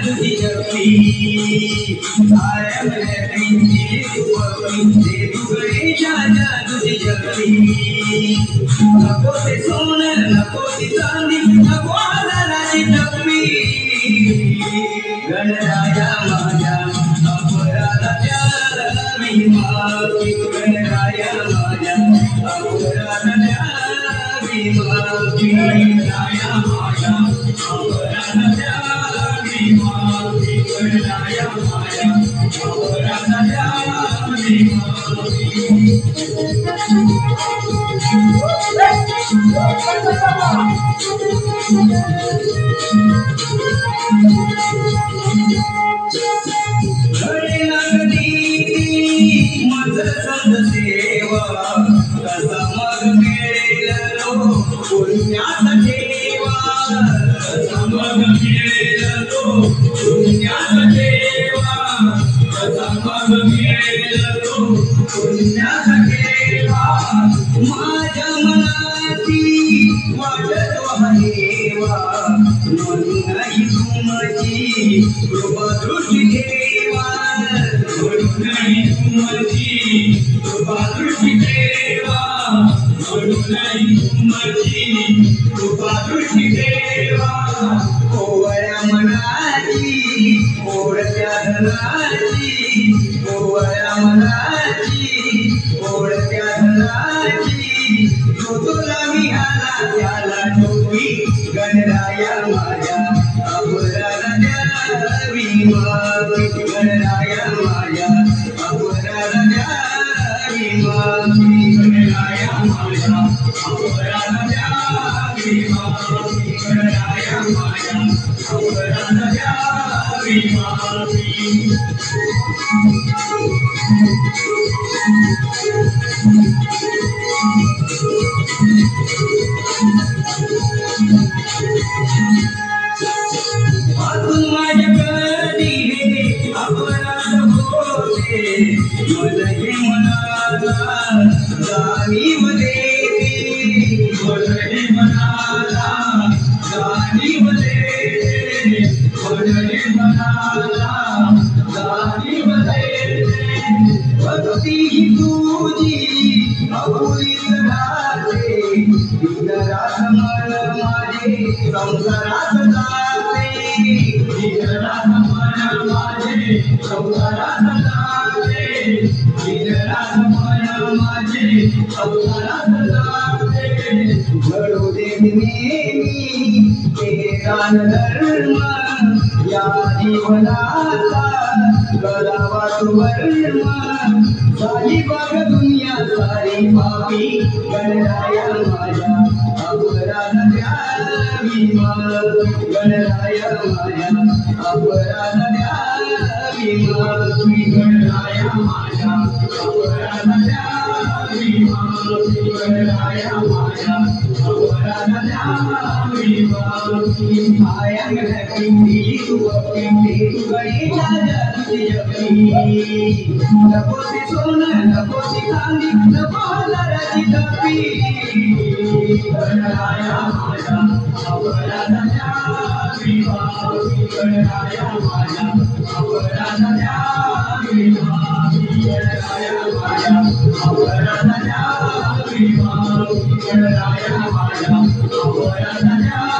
तुझी जपली I am happy तू गणेशाच्या तुझी जपली नको ते सोनं नको ती चांदी नको हजाराची टपली गणराया माझ्या अपराधाच्या मी माफी गणराया माझ्या अपराधाच्या मी माफी गणराया माझ्या अपराधाच्या मी माफी गणराया माझ्या अपराधाच्या मी माफी मज संत सेवा कसा मग मिळेल पुण्यात ठेवा कसा मग मिळेल पुण्यात ठेवा कसा मग मिळेल पुण्यात ठेवा माझ्या मनाची वाटत वाहेवा म्हणूनही तुमची कृपा दृष्टी ठेवा म्हणूनही तुमची कृपा दृष्टी ठेवा म्हणूनही तुमची कृपा दृष्टी ठेवा ओवळ्या मनाची ओढत्या धनाची ओवळ्या मनाची ओढत्या धनाची जो तुला मिळाला त्याला टोपी गणराया माझ्या अपराधाच्या मी माफी गणराया माझ्या अपराधाच्या मी माफी गणराया माझ्या अपराधाच्या मी माफी गणराया माझ्या अपराधाच्या मी माफी अजून माझ्या कधी हे अपराध होते मला हे मनाला जाणीव देते मला हे मनाला जाणीव देते मला हे मनाला जाणीव देते भक्ती ही तुझी अपुरीच राहते दिनरात मन माझे संसारात जाते दिनरात मन माझे संसारात जाते दिनरात मन माझे संसारात जाते घडू दे नेहमी हे दान धर्म या जीवनाचा करावा तू वर्म सारी बाग दुनिया सारी पापी गणराया माझ्या अपराधाच्या मी माफी गणराया माझ्या अपराधाच्या मी माफी गणराया माझ्या अपराधाच्या मी माफी गणराया माझ्या अपराधाच्या मी माफी I am happy तू अपनी तू गणेशाच्या तुझी जपली नको ते सोनं नको ती चांदी नको हजाराची टपली गणराया माझ्या अपराधाच्या मी माफी गणराया माझ्या अपराधाच्या मी माफी गणराया माझ्या अपराधाच्या मी माफी गणराया माझ्या अपराधाच्या